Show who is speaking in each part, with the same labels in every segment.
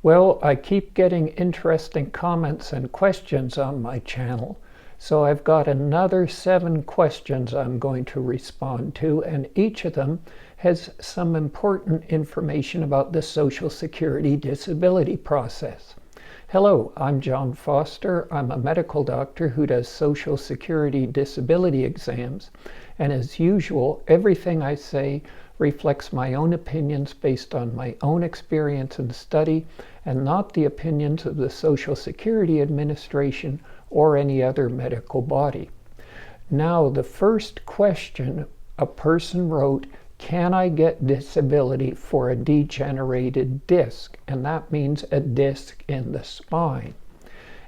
Speaker 1: Well, I keep getting interesting comments and questions on my channel, so I've got another 7 questions I'm going to respond to, and each of them has some important information about the Social Security disability process. Hello, I'm John Foster. I'm a medical doctor who does Social Security disability exams, and as usual, everything I say reflects my own opinions based on my own experience and study, and not the opinions of the Social Security Administration or any other medical body. Now, the first question a person wrote, can I get disability for a degenerated disc? And that means a disc in the spine.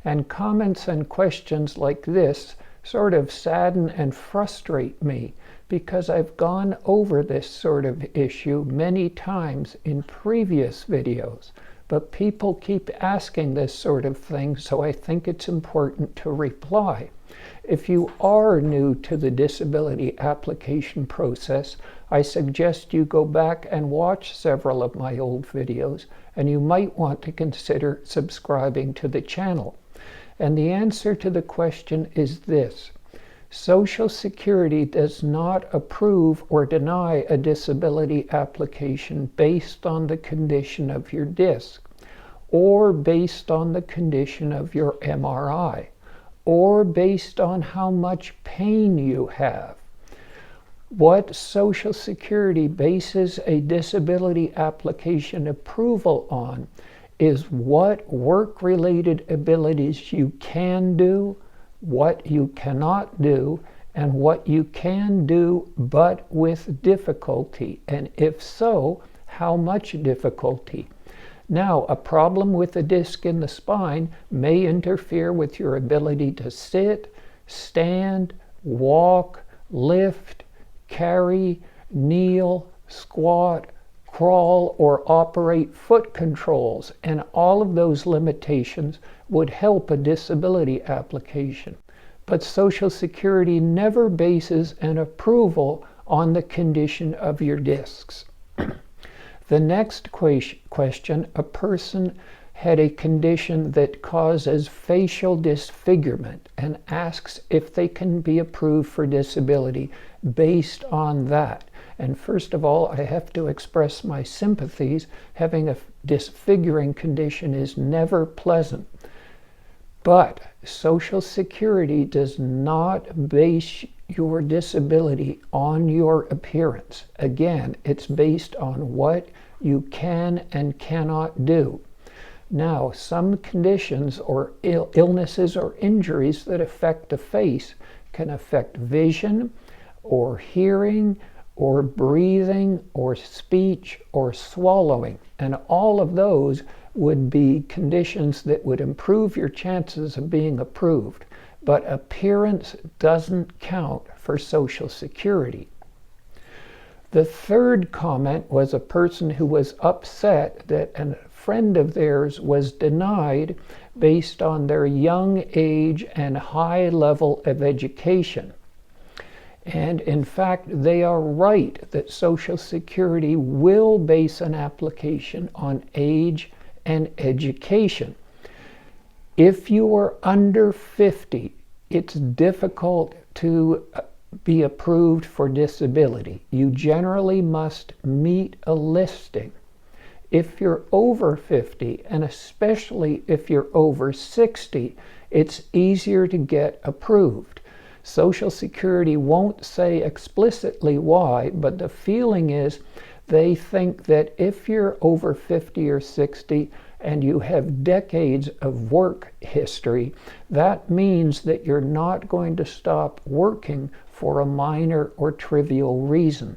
Speaker 1: And comments and questions like this sort of sadden and frustrate me, because I've gone over this sort of issue many times in previous videos, but people keep asking this sort of thing, so I think it's important to reply. If you are new to the disability application process, I suggest you go back and watch several of my old videos, and you might want to consider subscribing to the channel. And the answer to the question is this: Social Security does not approve or deny a disability application based on the condition of your disc, or based on the condition of your MRI, or based on how much pain you have. What Social Security bases a disability application approval on is what work-related abilities you can do, what you cannot do, and what you can do but with difficulty, and if so, how much difficulty. Now, a problem with a disc in the spine may interfere with your ability to sit, stand, walk, lift, carry, kneel, squat, crawl, or operate foot controls, and all of those limitations would help a disability application. But Social Security never bases an approval on the condition of your discs. The next question, a person had a condition that causes facial disfigurement and asks if they can be approved for disability based on that. And first of all, I have to express my sympathies. Having a disfiguring condition is never pleasant. But Social Security does not base your disability on your appearance. Again, it's based on what you can and cannot do. Now, some conditions or illnesses or injuries that affect the face can affect vision or hearing or breathing or speech or swallowing, and all of those would be conditions that would improve your chances of being approved. But appearance doesn't count for Social Security. The third comment was a person who was upset that a friend of theirs was denied based on their young age and high level of education. And in fact, they are right that Social Security will base an application on age and education. If you are under 50, it's difficult to be approved for disability. You generally must meet a listing. If you're over 50, and especially if you're over 60, it's easier to get approved. Social Security won't say explicitly why, but the feeling is they think that if you're over 50 or 60 and you have decades of work history, that means that you're not going to stop working for a minor or trivial reason.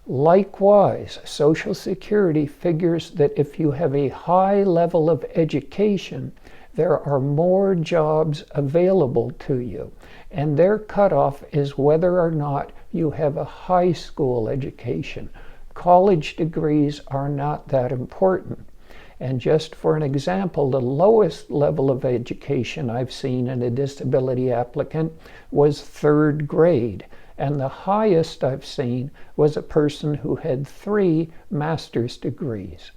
Speaker 1: Likewise, Social Security figures that if you have a high level of education, there are more jobs available to you, and their cutoff is whether or not you have a high school education. College degrees are not that important. And just for an example, the lowest level of education I've seen in a disability applicant was 3rd grade, and the highest I've seen was a person who had 3 master's degrees.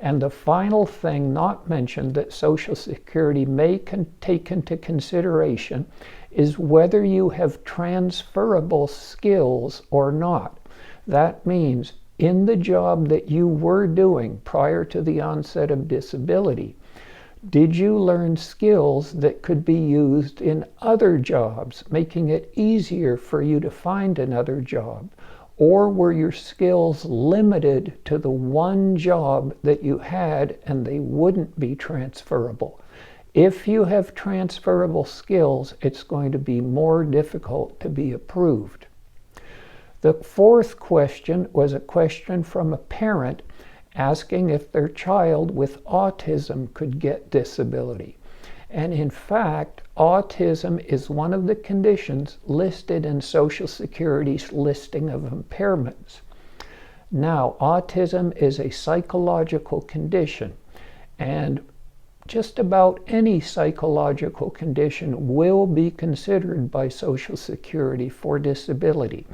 Speaker 1: And the final thing not mentioned that Social Security may take into consideration is whether you have transferable skills or not. That means in the job that you were doing prior to the onset of disability, did you learn skills that could be used in other jobs, making it easier for you to find another job? Or were your skills limited to the one job that you had and they wouldn't be transferable? If you have transferable skills, it's going to be more difficult to be approved. The fourth question was a question from a parent asking if their child with autism could get disability. And in fact, autism is one of the conditions listed in Social Security's listing of impairments. Now, autism is a psychological condition, and just about any psychological condition will be considered by Social Security for disability,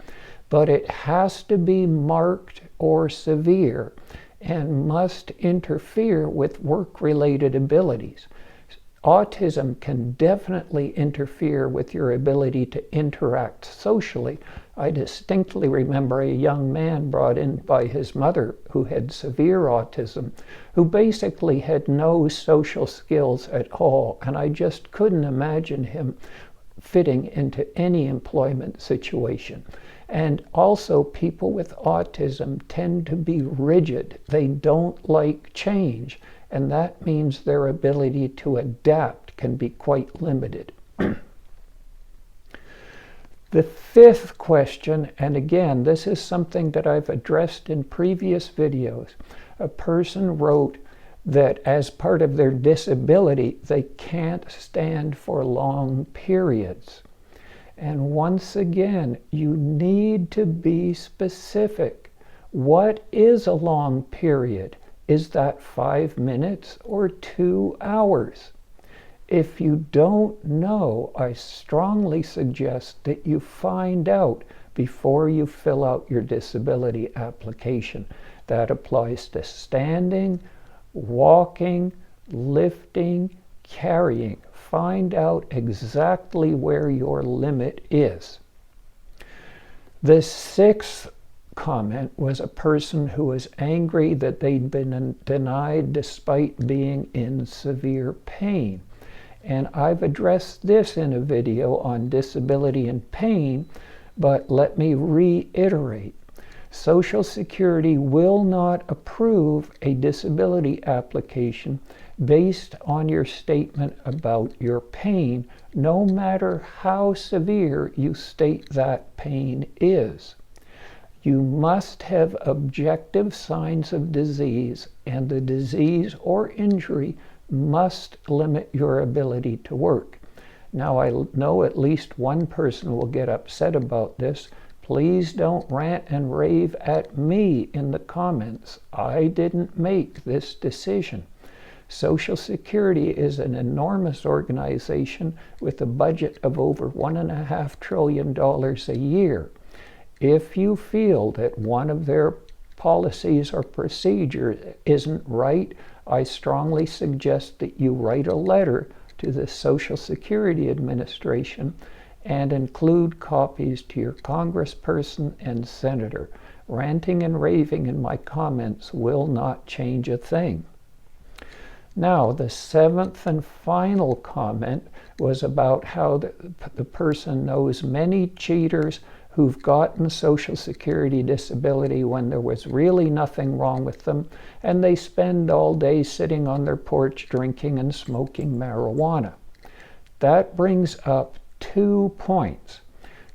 Speaker 1: but it has to be marked or severe and must interfere with work-related abilities. Autism can definitely interfere with your ability to interact socially. I distinctly remember a young man brought in by his mother who had severe autism, who basically had no social skills at all, and I just couldn't imagine him fitting into any employment situation. And also, people with autism tend to be rigid. They don't like change, and that means their ability to adapt can be quite limited. The fifth question, and again, this is something that I've addressed in previous videos. A person wrote that as part of their disability, they can't stand for long periods. And once again, you need to be specific. What is a long period? Is that 5 minutes or 2 hours? If you don't know, I strongly suggest that you find out before you fill out your disability application. That applies to standing, walking, lifting, carrying. Find out exactly where your limit is. The sixth comment was a person who was angry that they'd been denied despite being in severe pain. And I've addressed this in a video on disability and pain, but let me reiterate. Social Security will not approve a disability application based on your statement about your pain, no matter how severe you state that pain is. You must have objective signs of disease, and the disease or injury must limit your ability to work. Now, I know at least one person will get upset about this. Please don't rant and rave at me in the comments. I didn't make this decision. Social Security is an enormous organization with a budget of over $1.5 trillion a year. If you feel that one of their policies or procedures isn't right, I strongly suggest that you write a letter to the Social Security Administration and include copies to your congressperson and senator. Ranting and raving in my comments will not change a thing. Now, the seventh and final comment was about how the person knows many cheaters who've gotten Social Security disability when there was really nothing wrong with them, and they spend all day sitting on their porch drinking and smoking marijuana. That brings up 2 points.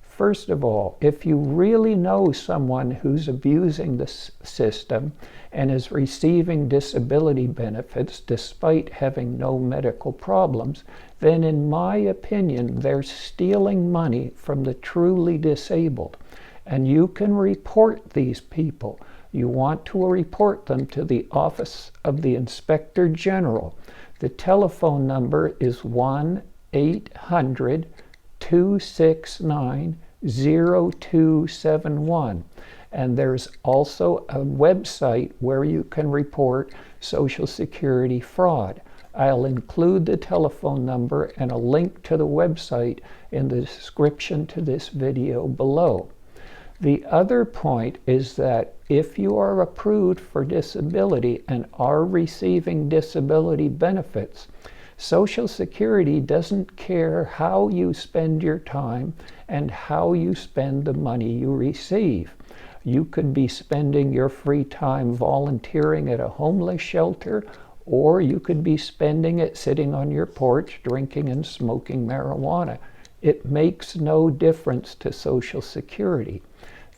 Speaker 1: First of all, if you really know someone who's abusing the system and is receiving disability benefits despite having no medical problems, then in my opinion, they're stealing money from the truly disabled. And you can report these people. You want to report them to the Office of the Inspector General. The telephone number is 1-800-269-0271. And there's also a website where you can report Social Security fraud. I'll include the telephone number and a link to the website in the description to this video below. The other point is that if you are approved for disability and are receiving disability benefits, Social Security doesn't care how you spend your time and how you spend the money you receive. You could be spending your free time volunteering at a homeless shelter, or you could be spending it sitting on your porch drinking and smoking marijuana. It makes no difference to Social Security.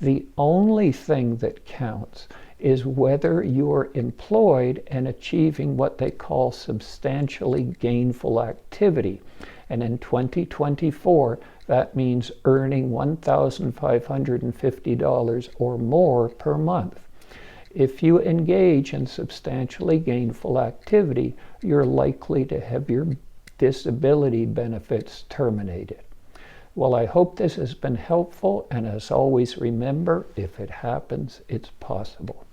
Speaker 1: The only thing that counts is whether you're employed and achieving what they call substantially gainful activity. And in 2024, that means earning $1,550 or more per month. If you engage in substantially gainful activity, you're likely to have your disability benefits terminated. Well, I hope this has been helpful, and as always, remember, if it happens, it's possible.